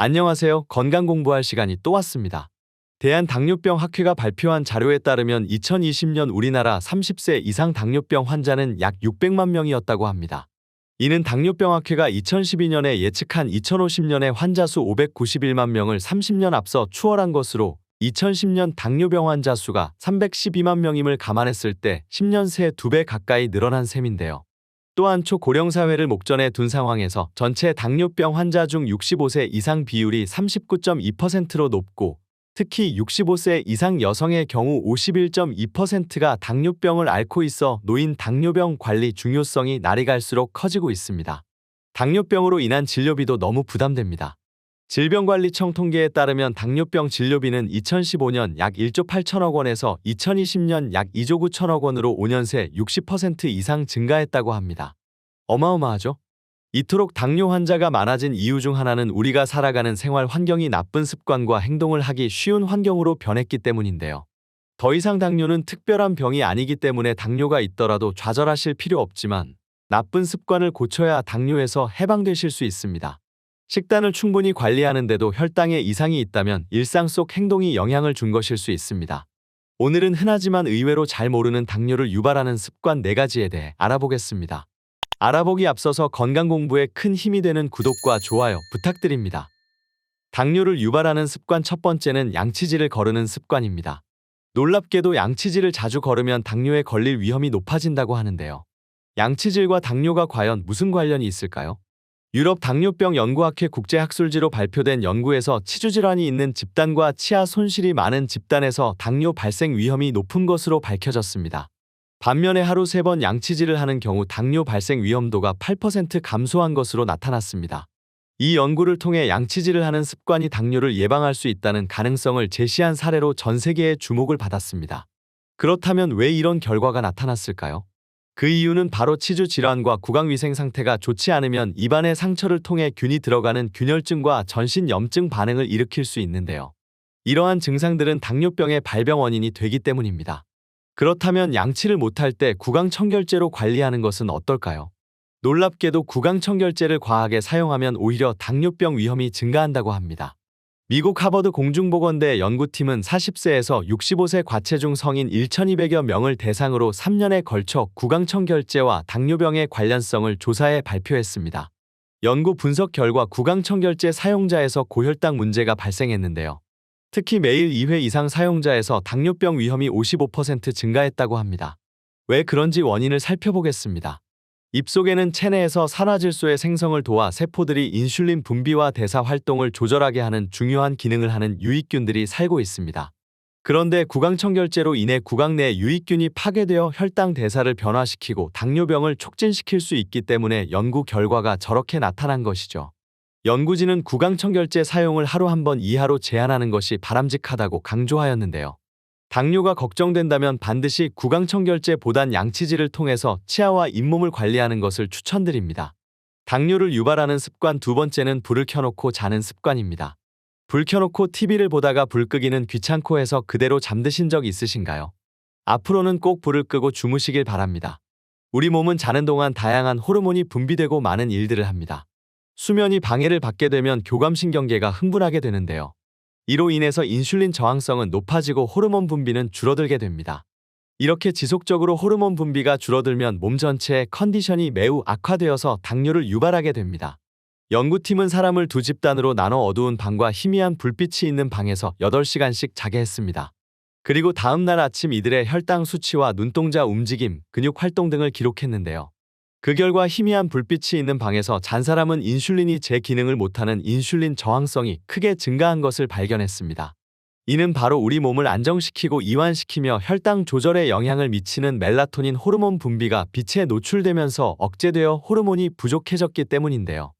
안녕하세요. 건강 공부할 시간이 또 왔습니다. 대한당뇨병학회가 발표한 자료에 따르면 2020년 우리나라 30세 이상 당뇨병 환자는 약 600만 명이었다고 합니다. 이는 당뇨병학회가 2012년에 예측한 2050년의 환자 수 591만 명을 30년 앞서 추월한 것으로 2010년 당뇨병 환자 수가 312만 명임을 감안했을 때 10년 새 2배 가까이 늘어난 셈인데요. 또한 초고령 사회를 목전에 둔 상황에서 전체 당뇨병 환자 중 65세 이상 비율이 39.2%로 높고 특히 65세 이상 여성의 경우 51.2%가 당뇨병을 앓고 있어 노인 당뇨병 관리 중요성이 날이 갈수록 커지고 있습니다. 당뇨병으로 인한 진료비도 너무 부담됩니다. 질병관리청 통계에 따르면 당뇨병 진료비는 2015년 약 1조 8천억 원에서 2020년 약 2조 9천억 원으로 5년 새 60% 이상 증가했다고 합니다. 어마어마하죠? 이토록 당뇨 환자가 많아진 이유 중 하나는 우리가 살아가는 생활 환경이 나쁜 습관과 행동을 하기 쉬운 환경으로 변했기 때문인데요. 더 이상 당뇨는 특별한 병이 아니기 때문에 당뇨가 있더라도 좌절하실 필요 없지만 나쁜 습관을 고쳐야 당뇨에서 해방되실 수 있습니다. 식단을 충분히 관리하는데도 혈당에 이상이 있다면 일상 속 행동이 영향을 준 것일 수 있습니다. 오늘은 흔하지만 의외로 잘 모르는 당뇨를 유발하는 습관 4가지에 대해 알아보겠습니다. 알아보기 앞서서 건강 공부에 큰 힘이 되는 구독과 좋아요 부탁드립니다. 당뇨를 유발하는 습관 첫 번째는 양치질을 거르는 습관입니다. 놀랍게도 양치질을 자주 거르면 당뇨에 걸릴 위험이 높아진다고 하는데요. 양치질과 당뇨가 과연 무슨 관련이 있을까요? 유럽 당뇨병 연구학회 국제학술지로 발표된 연구에서 치주질환이 있는 집단과 치아 손실이 많은 집단에서 당뇨 발생 위험이 높은 것으로 밝혀졌습니다. 반면에 하루 3번 양치질을 하는 경우 당뇨 발생 위험도가 8% 감소한 것으로 나타났습니다. 이 연구를 통해 양치질을 하는 습관이 당뇨를 예방할 수 있다는 가능성을 제시한 사례로 전 세계의 주목을 받았습니다. 그렇다면 왜 이런 결과가 나타났을까요? 그 이유는 바로 치주 질환과 구강위생 상태가 좋지 않으면 입안의 상처를 통해 균이 들어가는 균열증과 전신염증 반응을 일으킬 수 있는데요. 이러한 증상들은 당뇨병의 발병 원인이 되기 때문입니다. 그렇다면 양치를 못할 때 구강청결제로 관리하는 것은 어떨까요? 놀랍게도 구강청결제를 과하게 사용하면 오히려 당뇨병 위험이 증가한다고 합니다. 미국 하버드 공중보건대 연구팀은 40세에서 65세 과체중 성인 1,200여 명을 대상으로 3년에 걸쳐 구강청결제와 당뇨병의 관련성을 조사해 발표했습니다. 연구 분석 결과 구강청결제 사용자에서 고혈당 문제가 발생했는데요. 특히 매일 2회 이상 사용자에서 당뇨병 위험이 55% 증가했다고 합니다. 왜 그런지 원인을 살펴보겠습니다. 입속에는 체내에서 산화질소의 생성을 도와 세포들이 인슐린 분비와 대사 활동을 조절하게 하는 중요한 기능을 하는 유익균들이 살고 있습니다. 그런데 구강청결제로 인해 구강 내 유익균이 파괴되어 혈당 대사를 변화시키고 당뇨병을 촉진시킬 수 있기 때문에 연구 결과가 저렇게 나타난 것이죠. 연구진은 구강청결제 사용을 하루 1번 이하로 제한하는 것이 바람직하다고 강조하였는데요. 당뇨가 걱정된다면 반드시 구강청결제보단 양치질을 통해서 치아와 잇몸을 관리하는 것을 추천드립니다. 당뇨를 유발하는 습관 두 번째는 불을 켜놓고 자는 습관입니다. 불 켜놓고 TV를 보다가 불 끄기는 귀찮고 해서 그대로 잠드신 적 있으신가요? 앞으로는 꼭 불을 끄고 주무시길 바랍니다. 우리 몸은 자는 동안 다양한 호르몬이 분비되고 많은 일들을 합니다. 수면이 방해를 받게 되면 교감신경계가 흥분하게 되는데요. 이로 인해서 인슐린 저항성은 높아지고 호르몬 분비는 줄어들게 됩니다. 이렇게 지속적으로 호르몬 분비가 줄어들면 몸 전체의 컨디션이 매우 악화되어서 당뇨를 유발하게 됩니다. 연구팀은 사람을 두 집단으로 나눠 어두운 방과 희미한 불빛이 있는 방에서 8시간씩 자게 했습니다. 그리고 다음 날 아침 이들의 혈당 수치와 눈동자 움직임, 근육 활동 등을 기록했는데요. 그 결과 희미한 불빛이 있는 방에서 잔 사람은 인슐린이 제 기능을 못하는 인슐린 저항성이 크게 증가한 것을 발견했습니다. 이는 바로 우리 몸을 안정시키고 이완시키며 혈당 조절에 영향을 미치는 멜라토닌 호르몬 분비가 빛에 노출되면서 억제되어 호르몬이 부족해졌기 때문인데요.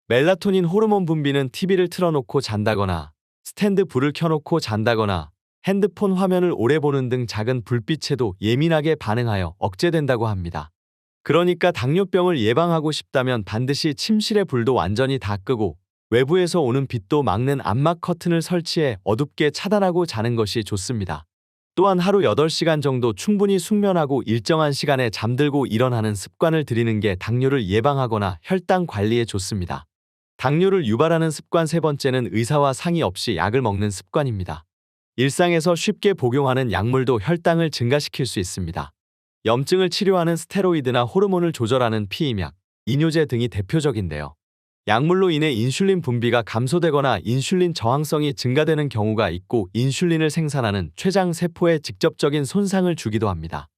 멜라토닌 호르몬 분비는 TV를 틀어놓고 잔다거나 스탠드 불을 켜놓고 잔다거나 핸드폰 화면을 오래 보는 등 작은 불빛에도 예민하게 반응하여 억제된다고 합니다. 그러니까 당뇨병을 예방하고 싶다면 반드시 침실의 불도 완전히 다 끄고 외부에서 오는 빛도 막는 암막 커튼을 설치해 어둡게 차단하고 자는 것이 좋습니다. 또한 하루 8시간 정도 충분히 숙면하고 일정한 시간에 잠들고 일어나는 습관을 들이는 게 당뇨를 예방하거나 혈당 관리에 좋습니다. 당뇨를 유발하는 습관 세 번째는 의사와 상의 없이 약을 먹는 습관입니다. 일상에서 쉽게 복용하는 약물도 혈당을 증가시킬 수 있습니다. 염증을 치료하는 스테로이드나 호르몬을 조절하는 피임약, 이뇨제 등이 대표적인데요. 약물로 인해 인슐린 분비가 감소되거나 인슐린 저항성이 증가되는 경우가 있고 인슐린을 생산하는 췌장 세포에 직접적인 손상을 주기도 합니다.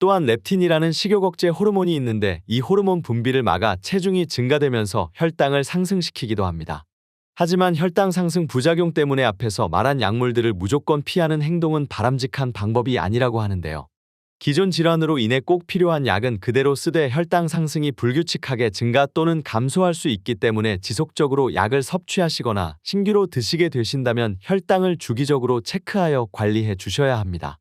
또한 렙틴이라는 식욕억제 호르몬이 있는데 이 호르몬 분비를 막아 체중이 증가되면서 혈당을 상승시키기도 합니다. 하지만 혈당 상승 부작용 때문에 앞에서 말한 약물들을 무조건 피하는 행동은 바람직한 방법이 아니라고 하는데요. 기존 질환으로 인해 꼭 필요한 약은 그대로 쓰되 혈당 상승이 불규칙하게 증가 또는 감소할 수 있기 때문에 지속적으로 약을 섭취하시거나 신규로 드시게 되신다면 혈당을 주기적으로 체크하여 관리해 주셔야 합니다.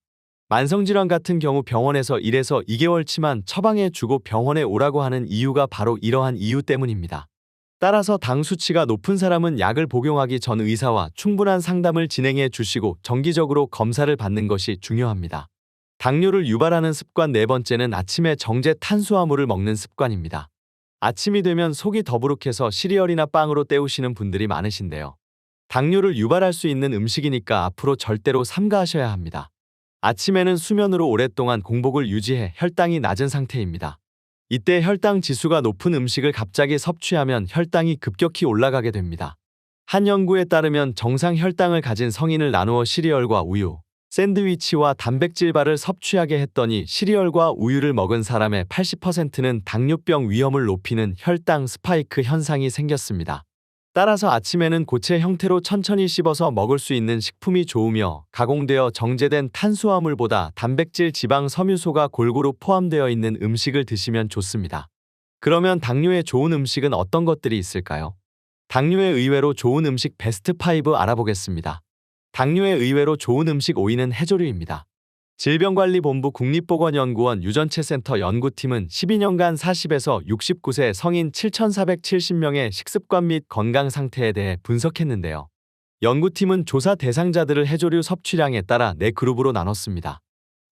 만성질환 같은 경우 병원에서 1에서 2개월치만 처방해 주고 병원에 오라고 하는 이유가 바로 이러한 이유 때문입니다. 따라서 당 수치가 높은 사람은 약을 복용하기 전 의사와 충분한 상담을 진행해 주시고 정기적으로 검사를 받는 것이 중요합니다. 당뇨를 유발하는 습관 네 번째는 아침에 정제 탄수화물을 먹는 습관입니다. 아침이 되면 속이 더부룩해서 시리얼이나 빵으로 때우시는 분들이 많으신데요. 당뇨를 유발할 수 있는 음식이니까 앞으로 절대로 삼가하셔야 합니다. 아침에는 수면으로 오랫동안 공복을 유지해 혈당이 낮은 상태입니다. 이때 혈당 지수가 높은 음식을 갑자기 섭취하면 혈당이 급격히 올라가게 됩니다. 한 연구에 따르면 정상 혈당을 가진 성인을 나누어 시리얼과 우유, 샌드위치와 단백질바를 섭취하게 했더니 시리얼과 우유를 먹은 사람의 80%는 당뇨병 위험을 높이는 혈당 스파이크 현상이 생겼습니다. 따라서 아침에는 고체 형태로 천천히 씹어서 먹을 수 있는 식품이 좋으며 가공되어 정제된 탄수화물보다 단백질, 지방, 섬유소가 골고루 포함되어 있는 음식을 드시면 좋습니다. 그러면 당뇨에 좋은 음식은 어떤 것들이 있을까요? 당뇨에 의외로 좋은 음식 베스트 5 알아보겠습니다. 당뇨에 의외로 좋은 음식 5위는 해조류입니다. 질병관리본부 국립보건연구원 유전체센터 연구팀은 12년간 40에서 69세 성인 7,470명의 식습관 및 건강 상태에 대해 분석했는데요. 연구팀은 조사 대상자들을 해조류 섭취량에 따라 4그룹으로 나눴습니다.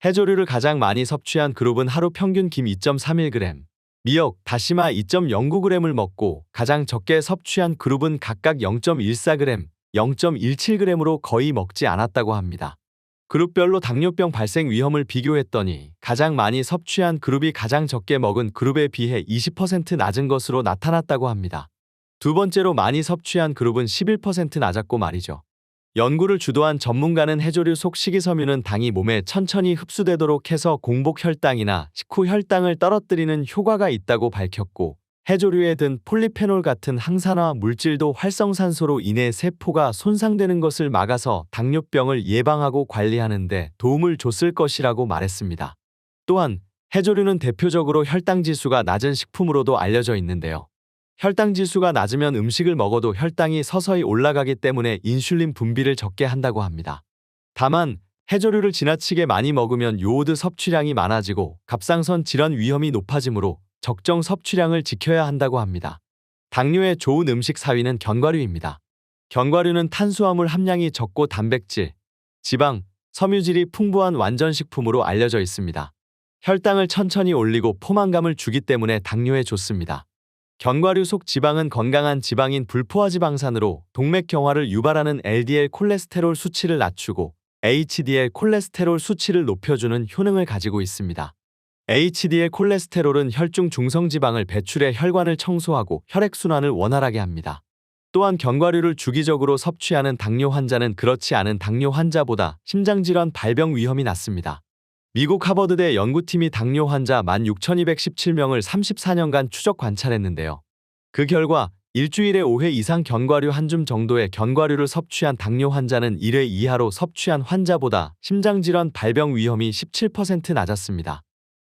해조류를 가장 많이 섭취한 그룹은 하루 평균 김 2.31g, 미역, 다시마 2.09g을 먹고 가장 적게 섭취한 그룹은 각각 0.14g, 0.17g으로 거의 먹지 않았다고 합니다. 그룹별로 당뇨병 발생 위험을 비교했더니 가장 많이 섭취한 그룹이 가장 적게 먹은 그룹에 비해 20% 낮은 것으로 나타났다고 합니다. 두 번째로 많이 섭취한 그룹은 11% 낮았고 말이죠. 연구를 주도한 전문가는 해조류 속 식이섬유는 당이 몸에 천천히 흡수되도록 해서 공복 혈당이나 식후 혈당을 떨어뜨리는 효과가 있다고 밝혔고 해조류에 든 폴리페놀 같은 항산화 물질도 활성산소로 인해 세포가 손상되는 것을 막아서 당뇨병을 예방하고 관리하는 데 도움을 줬을 것이라고 말했습니다. 또한 해조류는 대표적으로 혈당지수가 낮은 식품으로도 알려져 있는데요. 혈당지수가 낮으면 음식을 먹어도 혈당이 서서히 올라가기 때문에 인슐린 분비를 적게 한다고 합니다. 다만 해조류를 지나치게 많이 먹으면 요오드 섭취량이 많아지고 갑상선 질환 위험이 높아지므로 적정 섭취량을 지켜야 한다고 합니다. 당뇨에 좋은 음식 4위는 견과류입니다. 견과류는 탄수화물 함량이 적고 단백질, 지방, 섬유질이 풍부한 완전식품으로 알려져 있습니다. 혈당을 천천히 올리고 포만감을 주기 때문에 당뇨에 좋습니다. 견과류 속 지방은 건강한 지방인 불포화지방산으로 동맥경화를 유발하는 LDL 콜레스테롤 수치를 낮추고 HDL 콜레스테롤 수치를 높여주는 효능을 가지고 있습니다. HDL 콜레스테롤은 혈중 중성지방을 배출해 혈관을 청소하고 혈액순환을 원활하게 합니다. 또한 견과류를 주기적으로 섭취하는 당뇨 환자는 그렇지 않은 당뇨 환자보다 심장질환 발병 위험이 낮습니다. 미국 하버드대 연구팀이 당뇨 환자 16,217명을 34년간 추적 관찰했는데요. 그 결과 일주일에 5회 이상 견과류 한 줌 정도의 견과류를 섭취한 당뇨 환자는 1회 이하로 섭취한 환자보다 심장질환 발병 위험이 17% 낮았습니다.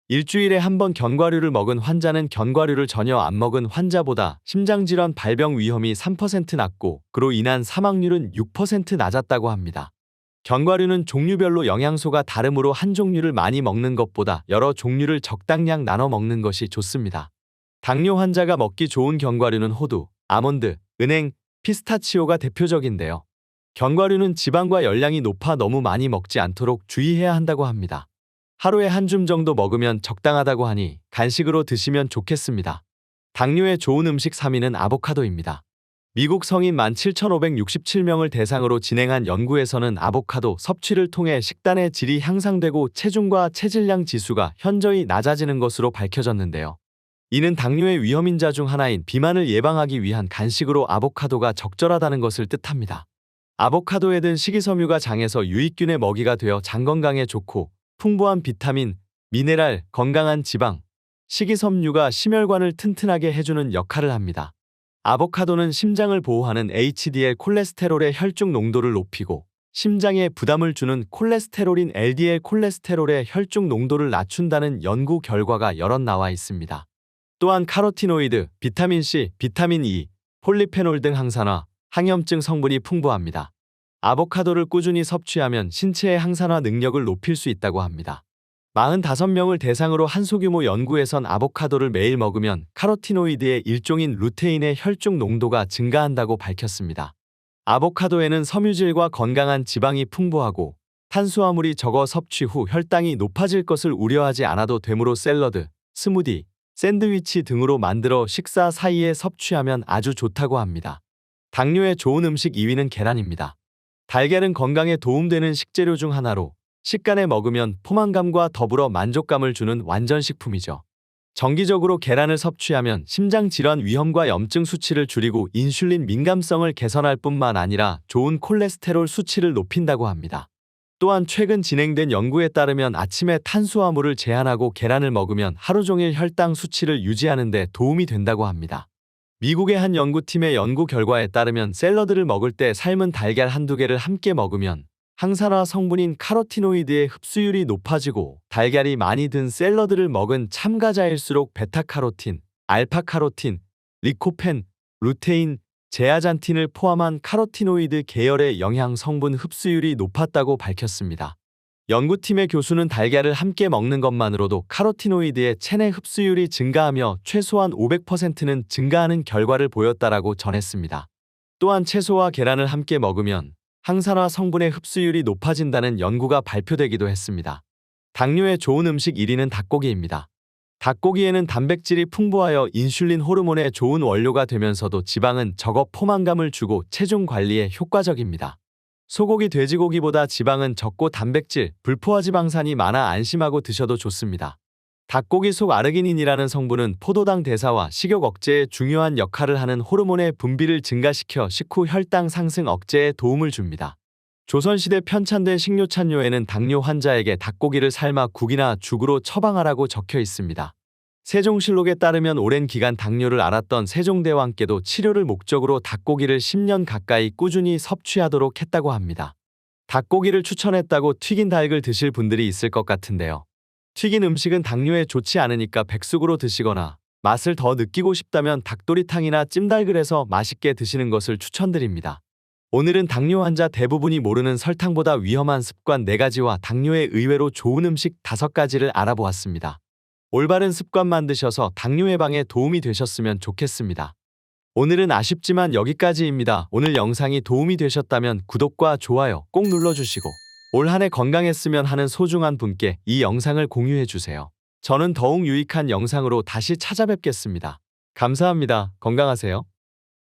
일주일에 한 번 견과류를 먹은 환자는 견과류를 전혀 안 먹은 환자보다 심장질환 발병 위험이 3% 낮고 그로 인한 사망률은 6% 낮았다고 합니다. 견과류는 종류별로 영양소가 다르므로 한 종류를 많이 먹는 것보다 여러 종류를 적당량 나눠 먹는 것이 좋습니다. 당뇨 환자가 먹기 좋은 견과류는 호두, 아몬드, 은행, 피스타치오가 대표적인데요. 견과류는 지방과 열량이 높아 너무 많이 먹지 않도록 주의해야 한다고 합니다. 하루에 한 줌 정도 먹으면 적당하다고 하니 간식으로 드시면 좋겠습니다. 당뇨에 좋은 음식 3위는 아보카도입니다. 미국 성인 17,567명을 대상으로 진행한 연구에서는 아보카도 섭취를 통해 식단의 질이 향상되고 체중과 체질량 지수가 현저히 낮아지는 것으로 밝혀졌는데요. 이는 당뇨의 위험인자 중 하나인 비만을 예방하기 위한 간식으로 아보카도가 적절하다는 것을 뜻합니다. 아보카도에 든 식이섬유가 장에서 유익균의 먹이가 되어 장 건강에 좋고 풍부한 비타민, 미네랄, 건강한 지방, 식이섬유가 심혈관을 튼튼하게 해주는 역할을 합니다. 아보카도는 심장을 보호하는 HDL 콜레스테롤의 혈중 농도를 높이고 심장에 부담을 주는 콜레스테롤인 LDL 콜레스테롤의 혈중 농도를 낮춘다는 연구 결과가 여럿 나와 있습니다. 또한 카로티노이드, 비타민C, 비타민 E, 폴리페놀 등 항산화, 항염증 성분이 풍부합니다. 아보카도를 꾸준히 섭취하면 신체의 항산화 능력을 높일 수 있다고 합니다. 45명을 대상으로 한 소규모 연구에선 아보카도를 매일 먹으면 카로티노이드의 일종인 루테인의 혈중 농도가 증가한다고 밝혔습니다. 아보카도에는 섬유질과 건강한 지방이 풍부하고 탄수화물이 적어 섭취 후 혈당이 높아질 것을 우려하지 않아도 되므로 샐러드, 스무디, 샌드위치 등으로 만들어 식사 사이에 섭취하면 아주 좋다고 합니다. 당뇨에 좋은 음식 2위는 계란입니다. 달걀은 건강에 도움되는 식재료 중 하나로 식간에 먹으면 포만감과 더불어 만족감을 주는 완전식품이죠. 정기적으로 계란을 섭취하면 심장질환 위험과 염증 수치를 줄이고 인슐린 민감성을 개선할 뿐만 아니라 좋은 콜레스테롤 수치를 높인다고 합니다. 또한 최근 진행된 연구에 따르면 아침에 탄수화물을 제한하고 계란을 먹으면 하루 종일 혈당 수치를 유지하는 데 도움이 된다고 합니다. 미국의 한 연구팀의 연구 결과에 따르면 샐러드를 먹을 때 삶은 달걀 한두 개를 함께 먹으면 항산화 성분인 카로티노이드의 흡수율이 높아지고 달걀이 많이 든 샐러드를 먹은 참가자일수록 베타카로틴, 알파카로틴, 리코펜, 루테인, 제아잔틴을 포함한 카로티노이드 계열의 영양 성분 흡수율이 높았다고 밝혔습니다. 연구팀의 교수는 달걀을 함께 먹는 것만으로도 카로티노이드의 체내 흡수율이 증가하며 최소한 500%는 증가하는 결과를 보였다라고 전했습니다. 또한 채소와 계란을 함께 먹으면 항산화 성분의 흡수율이 높아진다는 연구가 발표되기도 했습니다. 당뇨에 좋은 음식 1위는 닭고기입니다. 닭고기에는 단백질이 풍부하여 인슐린 호르몬의 좋은 원료가 되면서도 지방은 적어 포만감을 주고 체중 관리에 효과적입니다. 소고기, 돼지고기보다 지방은 적고 단백질, 불포화지방산이 많아 안심하고 드셔도 좋습니다. 닭고기 속 아르기닌이라는 성분은 포도당 대사와 식욕 억제에 중요한 역할을 하는 호르몬의 분비를 증가시켜 식후 혈당 상승 억제에 도움을 줍니다. 조선시대 편찬된 식료찬요에는 당뇨 환자에게 닭고기를 삶아 국이나 죽으로 처방하라고 적혀 있습니다. 세종실록에 따르면 오랜 기간 당뇨를 앓았던 세종대왕께도 치료를 목적으로 닭고기를 10년 가까이 꾸준히 섭취하도록 했다고 합니다. 닭고기를 추천했다고 튀긴 닭을 드실 분들이 있을 것 같은데요. 튀긴 음식은 당뇨에 좋지 않으니까 백숙으로 드시거나 맛을 더 느끼고 싶다면 닭도리탕이나 찜닭을 해서 맛있게 드시는 것을 추천드립니다. 오늘은 당뇨 환자 대부분이 모르는 설탕보다 위험한 습관 4가지와 당뇨에 의외로 좋은 음식 5가지를 알아보았습니다. 올바른 습관 만드셔서 당뇨 예방에 도움이 되셨으면 좋겠습니다. 오늘은 아쉽지만 여기까지입니다. 오늘 영상이 도움이 되셨다면 구독과 좋아요 꼭 눌러주시고 올 한 해 건강했으면 하는 소중한 분께 이 영상을 공유해주세요. 저는 더욱 유익한 영상으로 다시 찾아뵙겠습니다. 감사합니다. 건강하세요.